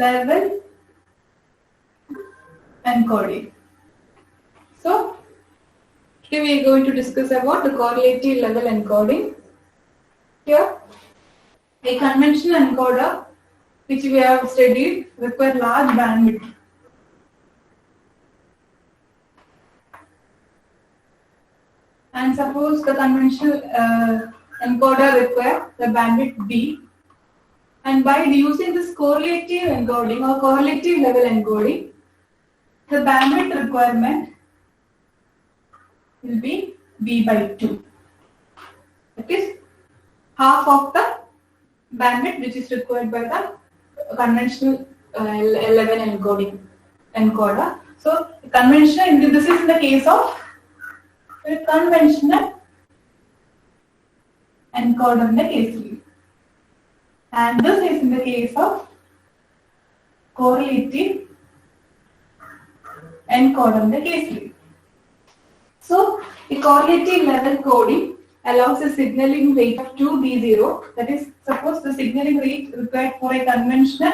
level encoding. So today we are going to discuss about the correlative level encoding. Here, a conventional encoder which we have studied requires large bandwidth. And suppose the conventional encoder requires the bandwidth B, and by using this correlative encoding or correlative level encoding, the bandwidth requirement will be B by 2. That is half of the bandwidth which is required by the conventional level encoding encoder. So conventional, this is in the case of a conventional encoder in the case 3, and this is in the case of correlative encoder in the case 3. So the correlative level coding allows a signaling rate of 2B0. That is, suppose the signaling rate required for a conventional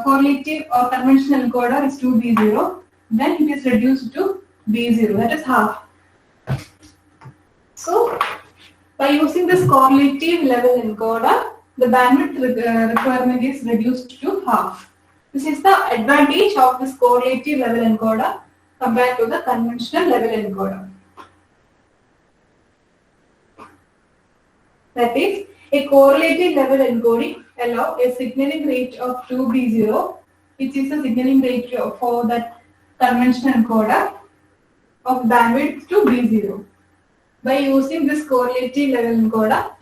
correlative or conventional encoder is 2B0. Then it is reduced to B0. That is half. So by using this correlative level encoder, the bandwidth requirement is reduced to half. This is the advantage of this correlative level encoder compared to the conventional level encoder. That is, a correlative level encoding allows a signaling rate of 2B0, which is the signaling rate for that conventional encoder of bandwidth to B0. By using this correlative level encoder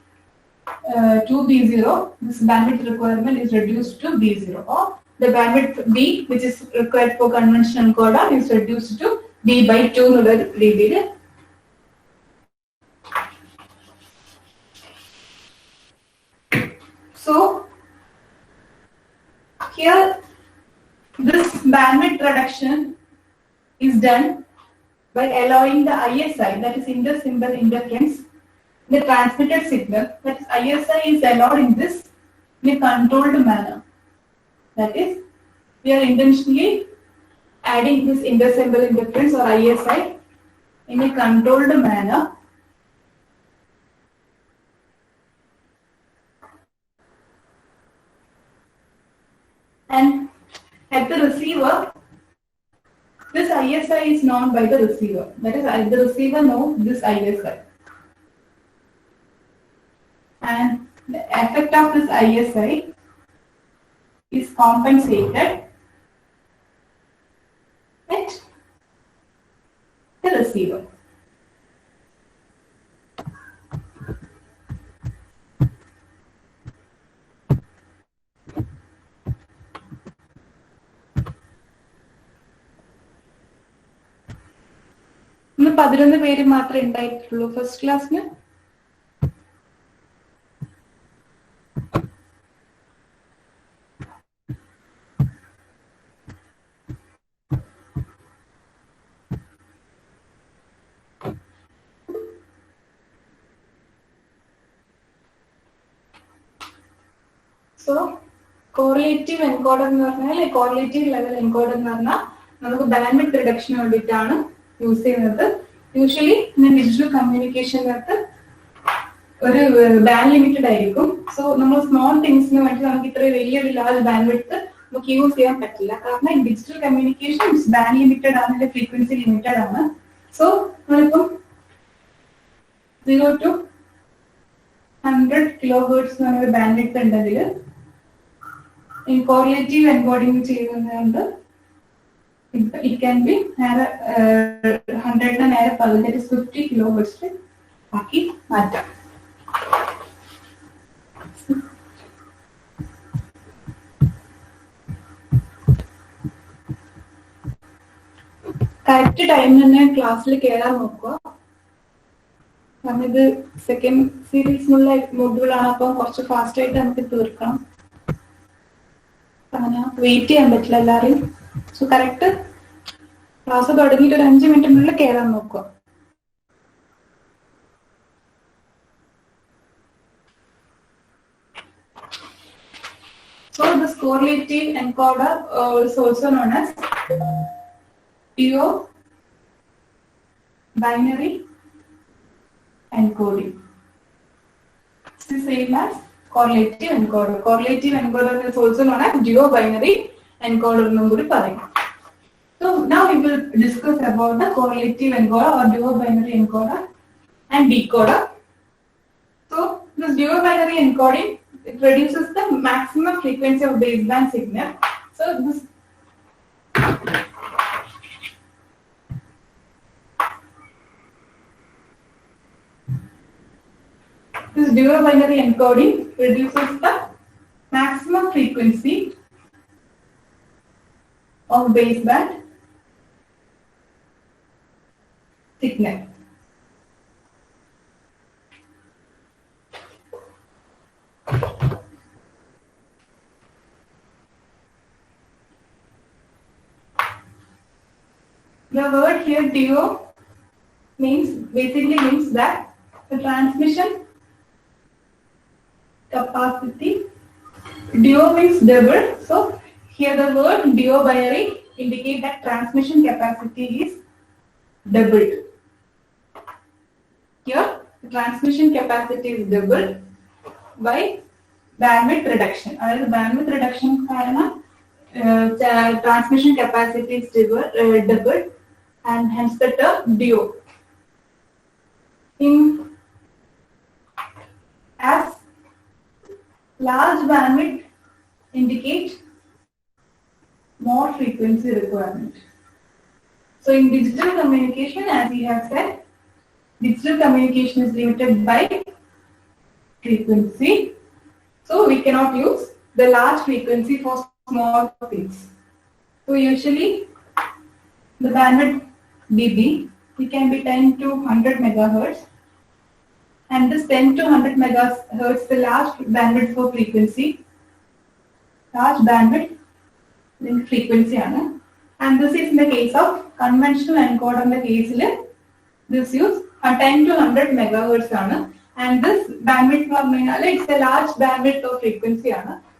to B0, this bandwidth requirement is reduced to B0, or the bandwidth B, which is required for conventional encoder, is reduced to B by 2. So here this bandwidth reduction is done by allowing the ISI, that is inter-symbol interference, the transmitted signal, that is ISI is allowed in this in a controlled manner. That is, we are intentionally adding this inter-symbol interference or ISI in a controlled manner. And at the receiver, this ISI is known by the receiver. That is, the receiver knows this ISI. And the effect of this ISI is compensated at the receiver. ഇന്ന് 11 പേര് മാത്രമേ ഉണ്ടായിട്ടുള്ളൂ first ക്ലാസ്സിന്. So correlative encoder എന്ന് പറഞ്ഞാൽ correlative level encoder എന്ന് പറഞ്ഞാൽ നമുക്ക് ബാൻഡ്വിഡ്ത്ത് റിഡക്ഷന് വേണ്ടിയിട്ടാണ് യൂസ് ചെയ്യുന്നത്. യൂഷ്വലി ഡിജിറ്റൽ കമ്മ്യൂണിക്കേഷനകത്ത് ഒരു ബാൻഡ് ലിമിറ്റഡ് ആയിരിക്കും. സോ നമ്മൾ സ്മോൾ തിങ്സിന് വേണ്ടി നമുക്ക് ഇത്ര വലിയൊരു ലാർജ് ബാൻഡ്വിഡ്ത്ത് നമുക്ക് യൂസ് ചെയ്യാൻ പറ്റില്ല. കാരണം ഡിജിറ്റൽ കമ്മ്യൂണിക്കേഷൻ ബാൻഡ് ലിമിറ്റഡ് ആണ്, ഫ്രീക്വൻസി ലിമിറ്റഡ് ആണ്. സോ നമ്മളിപ്പം 0 to 100 kHz എന്ന് പറഞ്ഞ ബാൻഡ് വിഡ്ത്ത് ഉണ്ടെങ്കിൽ കോറിലേറ്റീവ് എൻകോഡിംഗ് ചെയ്യുന്നതുകൊണ്ട് it can be 100 നേരെ 50 kHz ആക്കി മാറ്റാം. കറക്റ്റ് ടൈമിൽ തന്നെ ക്ലാസ്സിൽ കയറാൻ നോക്കുക. കാരണം ഇത് സെക്കൻഡ് സീരീസിനുള്ള മൊഡ്യൂളാണ്, അപ്പം കുറച്ച് ഫാസ്റ്റ് ആയിട്ട് നമുക്ക് തീർക്കണം. അങ്ങനെ വെയിറ്റ് ചെയ്യാൻ പറ്റില്ല എല്ലാവരെയും. സോ കറക്റ്റ് ക്ലാസ് തുടങ്ങിയിട്ട് ഒരു 5 മിനിറ്റിനുള്ളിൽ കയറാൻ നോക്കുക. So this correlative encoder is also known as duo binary encoding. It's the same as correlative encoder. Correlative encoder is also known as duo binary encoder. So now we will discuss about the correlative encoder or duo binary encoder and decoder. So this duo binary encoding, it reduces the maximum frequency of baseband signal. So this duo binary encoding reduces the maximum frequency of baseband signal. The word here duo basically means that the transmission capacity, duo means double, so here the word duo binary indicate that transmission capacity is doubled. Here the transmission capacity is doubled by bandwidth reduction. The bandwidth reduction transmission capacity is doubled, and hence the term duo. As large bandwidth indicates more frequency requirement. So in digital communication, as we have said, digital communication is limited by frequency. So we cannot use the large frequency for small things. So usually the bandwidth dB, it can be 10 to 100 megahertz. And this 10 to 100 megahertz, the large bandwidth for frequency, large bandwidth in frequency. And this is in the case of conventional encoder. In the case, this use 10 to 100 megahertz. And this bandwidth, it's a large bandwidth of frequency.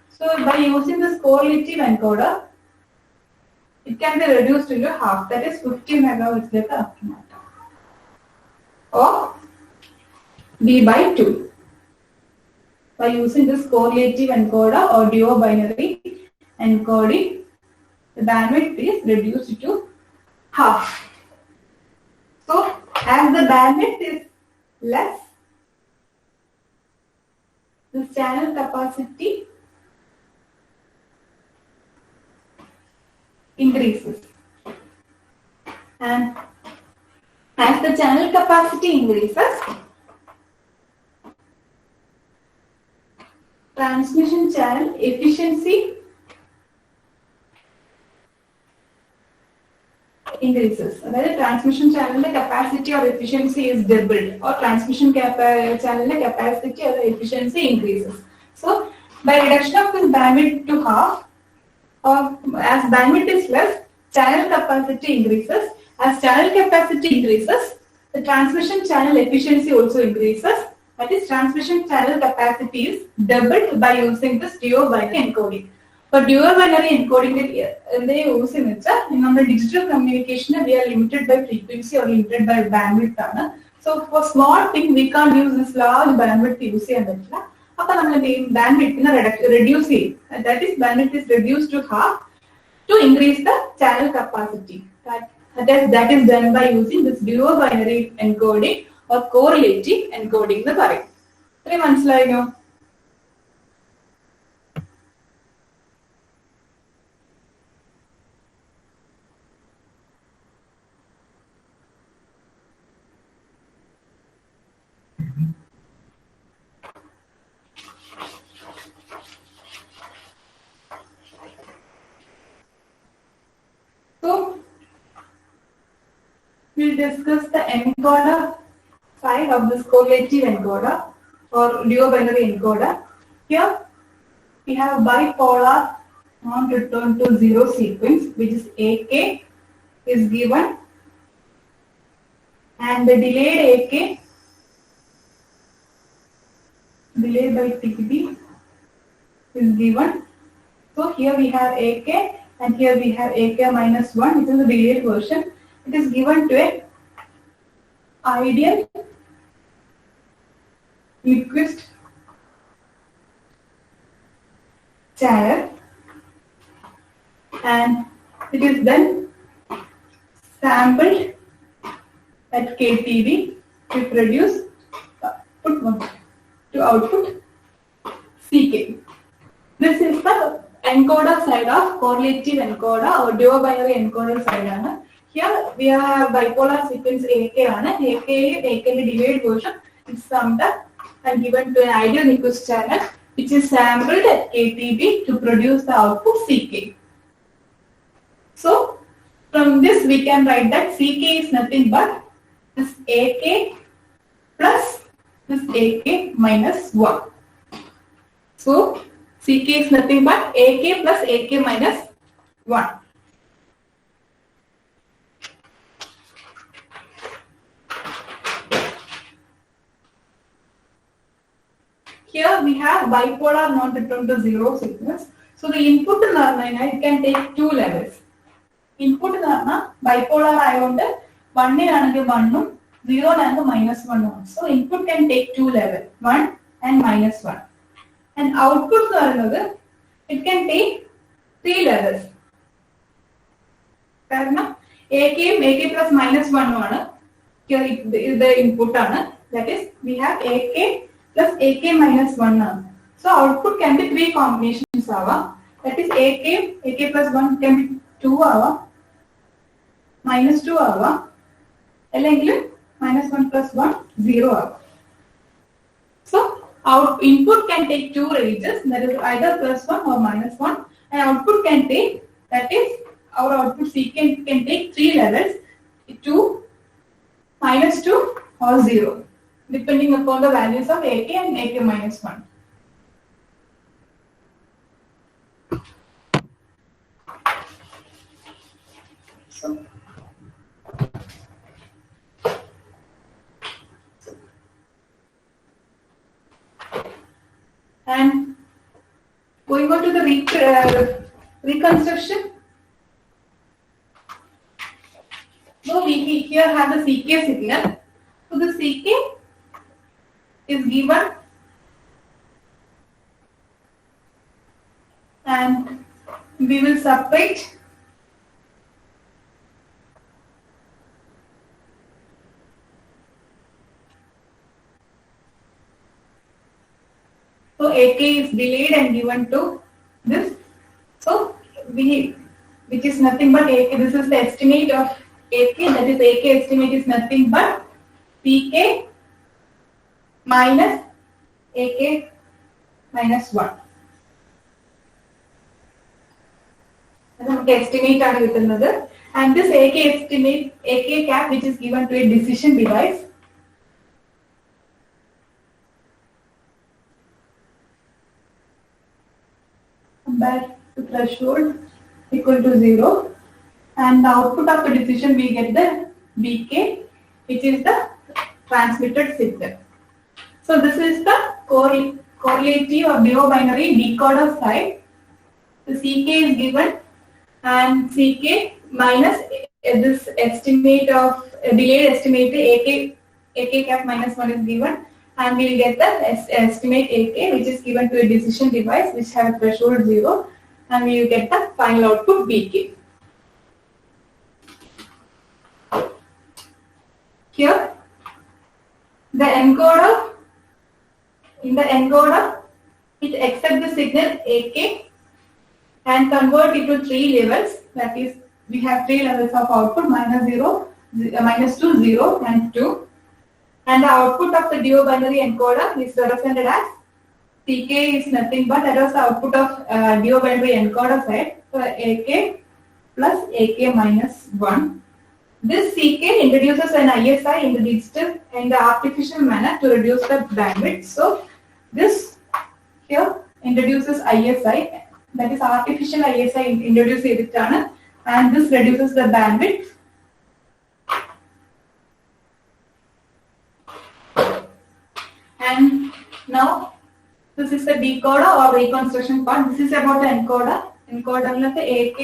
So by using this correlative encoder, it can be reduced into half, that is 50 megahertz or B by 2. By using this correlative encoder or duo binary encoding, the bandwidth is reduced to half. So as the bandwidth is less, the channel capacity increases, and as the channel capacity increases, transmission channel efficiency increases. The transmission channel capacity or efficiency is doubled, or transmission channel capacity or efficiency increases. So by reduction of this bandwidth to half, or as bandwidth is less, channel capacity increases. As channel capacity increases, the transmission channel efficiency also increases. That is, transmission channel capacity is doubled by using this duo binary encoding. For duo binary encoding, they use in the digital communication, we are limited by frequency or limited by bandwidth. So for small thing, we can't use this large bandwidth use. Bandwidth reduce it. That is, bandwidth is reduced to half to increase the channel capacity. That is done by using this duo binary encoding or correlative encoding. So we'll discuss the encoder side of this correlative encoder or duo binary encoder. Here we have bipolar non-return to zero sequence, which is AK is given, and the delayed AK, delay by TB, is given, So here we have AK and here we have AK minus 1, which is the delayed version. It is given to a ideal Nyquist channel, and it is then sampled at KTB to produce output CK. This is the encoder side of correlative encoder or duobinary encoder side. Here we have bipolar sequence AK. AK delayed version is summed up and given to an ideal Nyquist channel, which is sampled at KTB to produce the output CK. So from this we can write that CK is nothing but this AK plus this AK minus 1. So CK is nothing but AK plus AK minus 1. Here we have bipolar non-return to zero signals. So the input it can take two levels. Input bipolar ion 1 is 1, 0 is minus 1. So input can take two levels, 1 and minus 1. And output it can take three levels. AK plus minus 1 here is the input. That is, we have AK plus AK minus 1. So output can be three combinations. That is AK plus 1 can be 2 minus 2 minus 1 plus 1 0. So our input can take two ranges, that is either plus 1 or minus 1, and output can take, that is our output CK can take three levels, 2, minus 2 or 0, depending upon the values of AK and AK minus 1. And going on to the reconstruction. So we here have the CK signal. So the CK is given, and we will separate so AK is delayed and given to this. So which is nothing but AK. This is the estimate of AK. That is, AK estimate is nothing but CK minus AK minus 1. Estimate and this AK estimate, AK cap, which is given to a decision device. Compare to threshold equal to 0, and the output of the decision we get the BK, which is the transmitted signal. So this is the correlative or duobinary decoder side. The CK is given, and CK minus this estimate of delayed estimate AK cap minus 1 is given, and we will get the estimate AK, which is given to a decision device which have threshold 0, and we will get the final output BK. Here the encoder, in the encoder it accepts the signal AK and convert it to three levels. That is, we have three levels of output, minus 0, minus 2, 0 and 2. And the output of the duobinary encoder is represented as CK is nothing but that was the output of duobinary encoder side. So AK plus AK minus 1. This CK introduces an ISI in the digital in the artificial manner to reduce the bandwidth. So this here introduces ISI, that is artificial ISI introduced it, and this reduces the bandwidth. And now the This is the decoder or reconstruction part. This is about the encoder. Encoder AK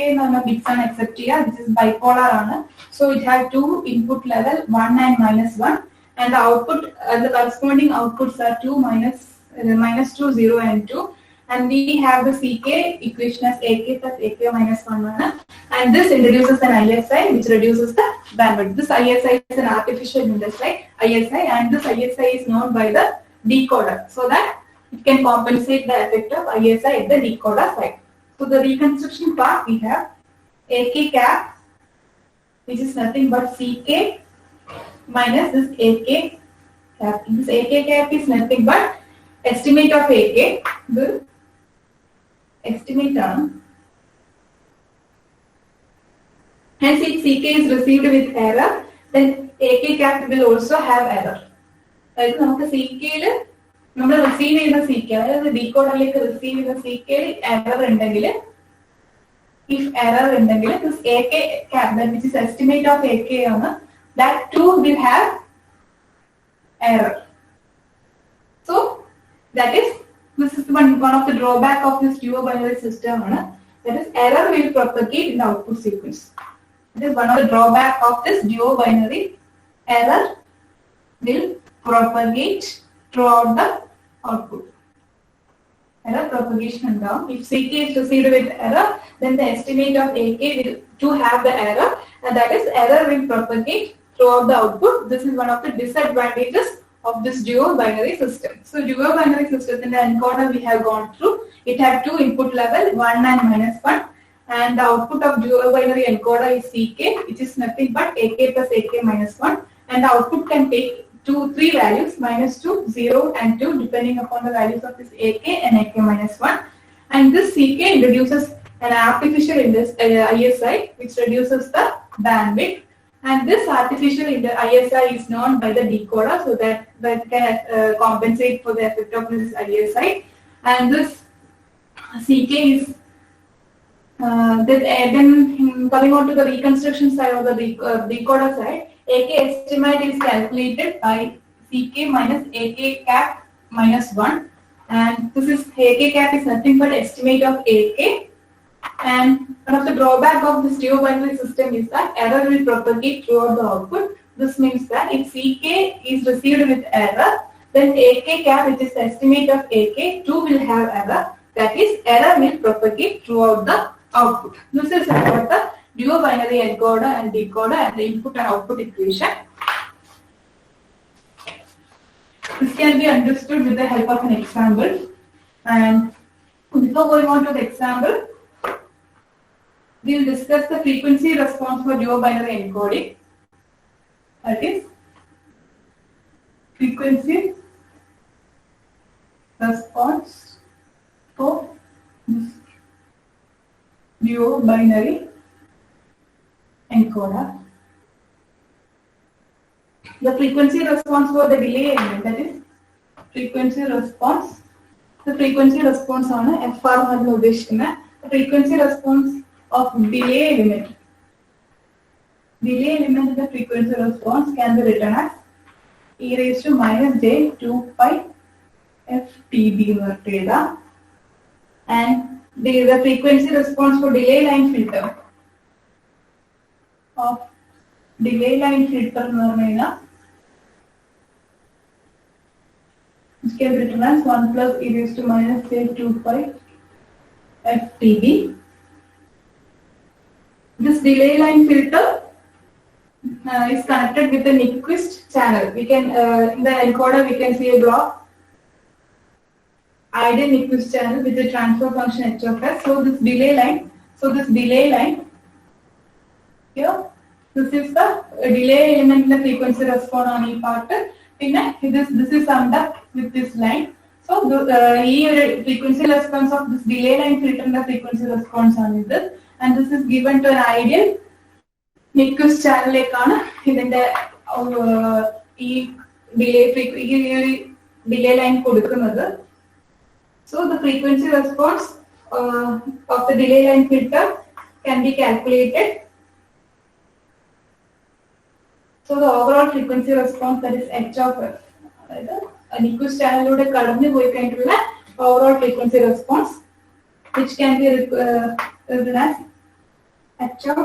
bits and accept here. This is bipolar. So it has two input level 1 and -1, and the output the corresponding outputs are 2 -2 0 and 2. And we have the CK equation as AK plus AK minus 1. And this introduces an ISI which reduces the bandwidth. This ISI is an artificial ISI, and this ISI is known by the decoder, so that it can compensate the effect of ISI at the decoder side. So the reconstruction part, we have AK cap, which is nothing but CK minus this AK cap. This AK cap is nothing but estimate of AK. The estimate term. Hence, if CK is received with error, then AK cap will also have error. That is, CK നമ്മൾ receive ചെയ്യുന്ന CK, അതായത് ഡീകോഡറിലേക്ക് receive ചെയ്യുന്ന CK error ഉണ്ടെങ്കിൽ, if error ഉണ്ടെങ്കിൽ this AK cap, that which is estimate of AK ആണ്, that too will have error. So that is, this is one of the drawback of this duo binary system. That is, error will propagate in the output sequence. That is one of the drawback of this duo binary. Error will propagate throughout the output. Error propagation and down. If CK is received with error, then the estimate of AK will to have the error, and that is, error will propagate throughout the output. This is one of the disadvantages of this duo binary system. So duo binary system in the encoder we have gone through. It had two input level 1 and -1, and the output of duo binary encoder is CK, which is nothing but AK plus AK minus 1, and the output can take 3 values, -2, 0 and 2, depending upon the values of this AK and AK minus 1. And this CK introduces an artificial ISI which reduces the bandwidth. And this artificial ISI is known by the decoder, so that can compensate for the effect of this ISI. And this CK is then coming on to the reconstruction side or the decoder side. AK estimate is calculated by CK minus AK cap minus 1, and this is AK cap is nothing but estimate of AK. And one of the drawback of this duo binary system is that error will propagate throughout the output. This means that if CK is received with error, then AK cap, which is the estimate of AK, too will have error. That is, error will propagate throughout the output. This is about the duo binary encoder and decoder and the input and output equation. This can be understood with the help of an example. And before going on to the example, we will discuss the frequency response for duo binary encoding. That is, frequency response for duo binary encoder. The frequency response for the delay element, that is, frequency response. The frequency response on FR the frequency response of delay element. Delay element in the frequency response can be written as e raised to -j2 pi ftb data, and the frequency response for delay line filter of delay line filter which can be written as 1 plus e raised to -j2 pi ftb. This delay line filter is connected with the Nyquist channel. We can in the encoder we can see a block ideal Nyquist channel with the transfer function h of s. So this delay line here, this is the delay element in the frequency response on e part. This is summed up with this line. So the frequency response of this delay line filter in the frequency response on this, and this is given to an ideal Nyquist channel lekana idinte delay line kodukkunnathu. So the frequency response of the delay line filter can be calculated. So the overall frequency response, that is h of f, Nyquist channel kadanu poi kayittulla overall frequency response, which can be written as h of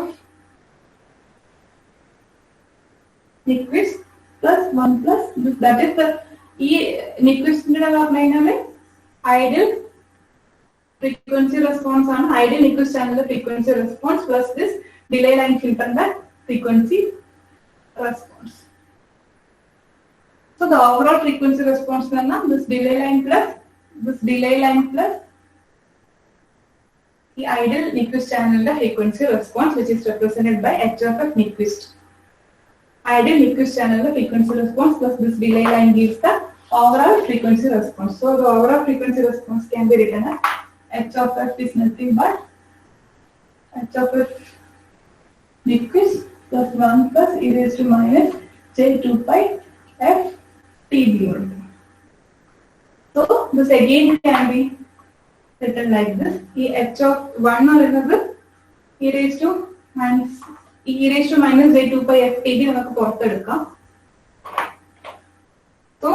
Nyquist plus 1 plus this, that is the Nyquist ideal frequency response on ideal Nyquist channel frequency response plus this delay line filter that frequency response. So the overall frequency response is this delay line plus the ideal Nyquist channel frequency response, which is represented by h of f Nyquist. Ideal Nyquist channel frequency response plus this delay line gives the overall frequency response. So the overall frequency response can be written as h of f is nothing but h of f Nyquist plus 1 plus e raised to minus j 2 pi f TB. So this again can be written like this. H of 1 or another e raised to minus j 2 pi f TB നമുക്ക് പുറത്തെടുക്കാം. So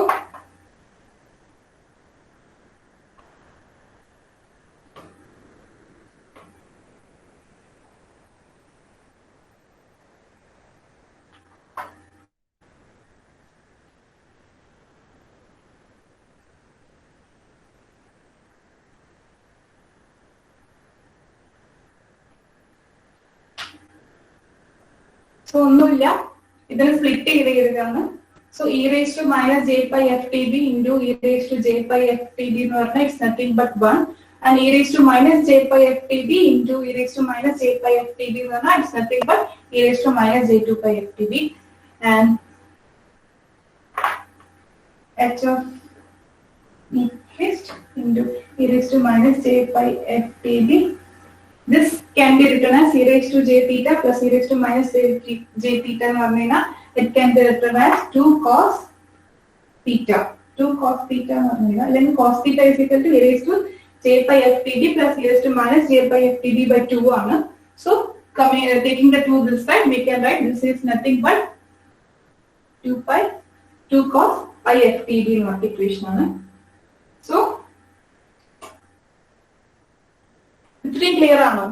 ഒന്നുമില്ല, ഇതിനെ split ചെയ്തിരിക്കുകയാണ്. So e raise to minus j pi f t b into e raise to j pi f t b എന്ന് പറഞ്ഞാൽ it's nothing but 1 and e raise to minus j pi f t b into e raise to minus j pi f t b എന്ന് പറഞ്ഞാൽ it's nothing but e raise to minus j 2 pi f t b and h of Nyquist into e raised to minus j pi f t b. This can be written as e raised to j theta plus e raised to minus j theta. It can be written as 2 cos theta. 2 cos theta. Then cos theta is equal to e raised to j pi f t b plus e raised to minus j pi f t b by 2. So taking the 2 this side, we can write this is nothing but 2 cos pi f t b equation. So ഇത്രയും clear ആണോ?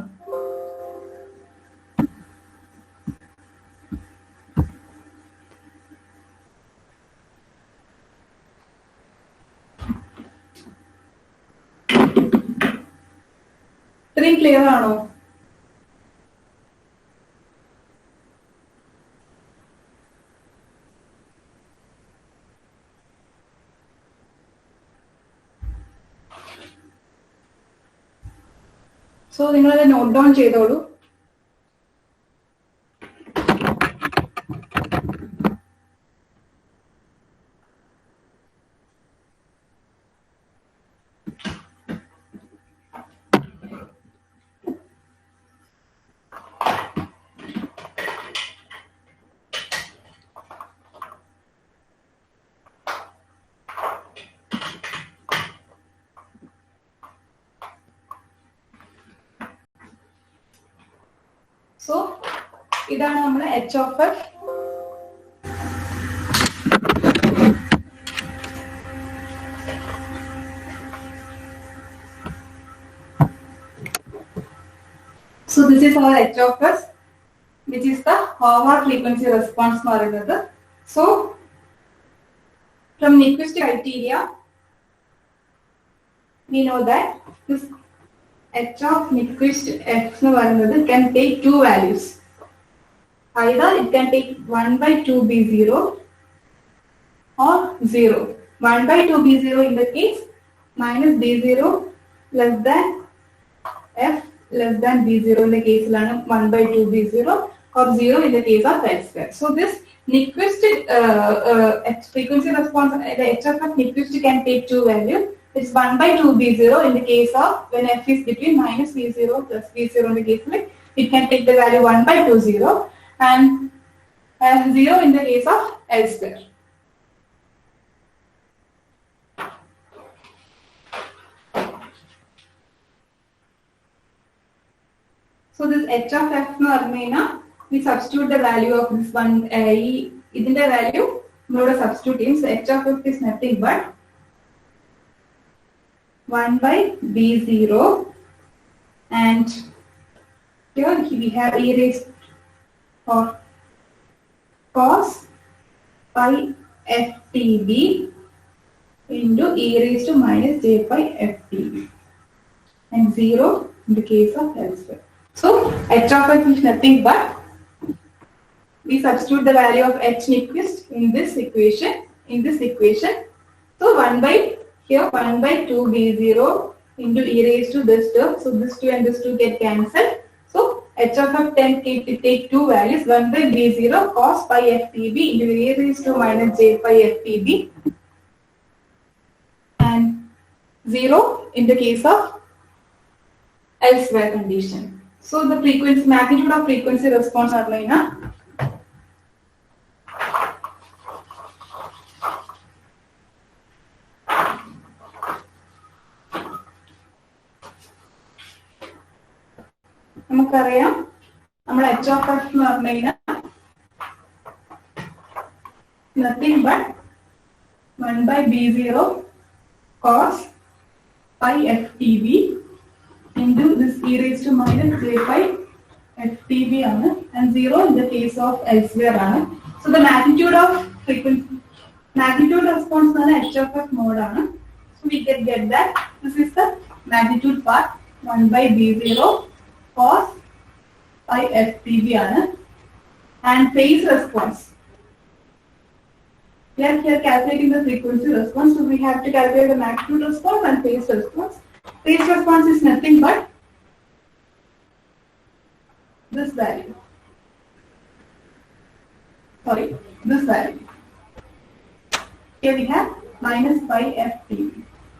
ഇത്രയും clear ആണോ? So നിങ്ങളത് note down ചെയ്തോളൂ. So ഇതാണ് നമ്മൾ H of F. So this is our H of S, which is the overall frequency response എന്ന് പറയുന്നത്. So from Nyquist criteria, we know that this H of Nyquist F എന്ന് പറയുന്നത് can take two values. Either it can take 1 by 2 B0 or 0. 1 by 2 B0 in the case minus B0 less than F less than B0 in the case 1 by 2 B0 or 0 in the case of L square. So this Nyquist frequency response, the H of Nyquist can take two values. It's 1 by 2 B0 in the case of when F is between minus B0 plus B0 in the case like it can take the value 1 by 2 0 and 0 in the case of L square. So this H of F we substitute the value of this one in the value we substitute in. So H of F is nothing but 1 by b0, and here we have e raised or cos pi ftb into e raised to minus j pi ftb, and 0 in the case of elsewhere. So h of x is nothing but, we substitute the value of h Nyquist in this equation. So 1 by, here 1 by 2 b0 into e raised to this term. So this 2 and this 2 get cancelled. So h of x take two values, 1 by b0 cos pi ftb into e raised to minus j pi ftb, and 0 in the case of elsewhere condition. So the frequency, magnitude of frequency response are like na. നമുക്കറിയാം നമ്മൾ h of x എന്ന് പറഞ്ഞു കഴിഞ്ഞാൽ nothing but 1 by b0 cos pi ftb into this e raised to minus j pi ftb ആണ്, and 0 in the case of elsewhere ആണ്. So the magnitude of frequency, magnitude response ആണ് h of x mode ആണ്. So we can get that this is the magnitude part, 1 by b0 cos pi ftb ആണ്, and phase response. We are here calculating the frequency response, so we have to calculate the magnitude response and phase response. Phase response is nothing but this value. Sorry, this value. Here we have minus pi ftb.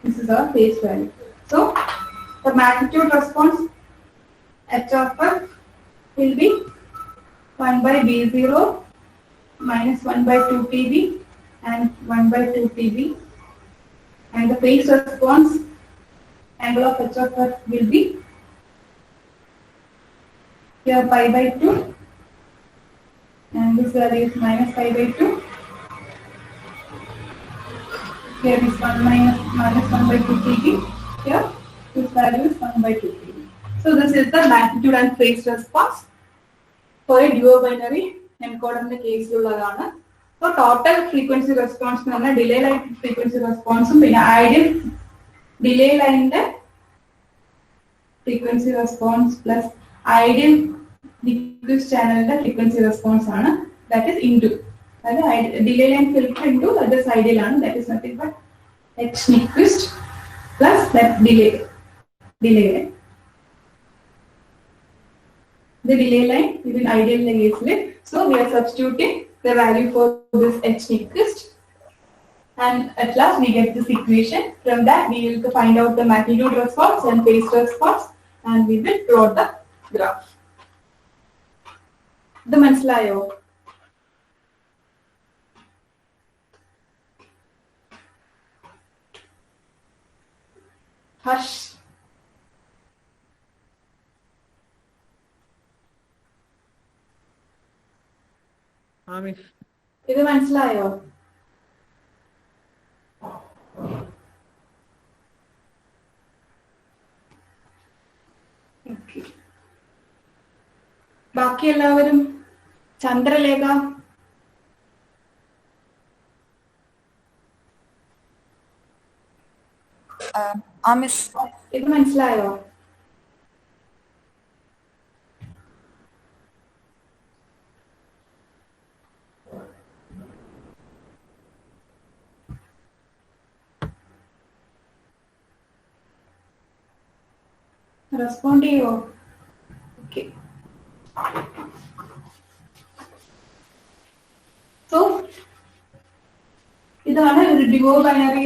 This is our phase value. So the magnitude response h of x will be 1 by b0 minus 1 by 2 tb and 1 by 2 tb, and the phase response angle of h of x will be here pi by 2, and this value is minus pi by 2. Here is 1 minus 1 by 2 tb. Here this value is 1 by 2 tb. So this is the magnitude and phase response for a duobinary encoder in the case ഉള്ളതാണ്. So total frequency response എന്ന് പറഞ്ഞാൽ delay line frequency response പിന്നെ ideal delay line frequency response plus ideal Nyquist channel frequency response ആണ്, that is into, അതായത് delay line filter into this ideal ആണ്, that is nothing but h Nyquist plus that delay line. The delay line is in ideal case. So we are substituting the value for this h Nyquist, and at last we get this equation. From that we will find out the magnitude response and phase response, and we will plot the graph. The മനസ്സിലായോ? Harsh. ഇത് മനസ്സിലായോ? ബാക്കി എല്ലാവരും ചന്ദ്രലേഖ ഇത് മനസ്സിലായോ? Respond ചെയ്യോ? Okay. So ഇതാണ് ഒരു duobinary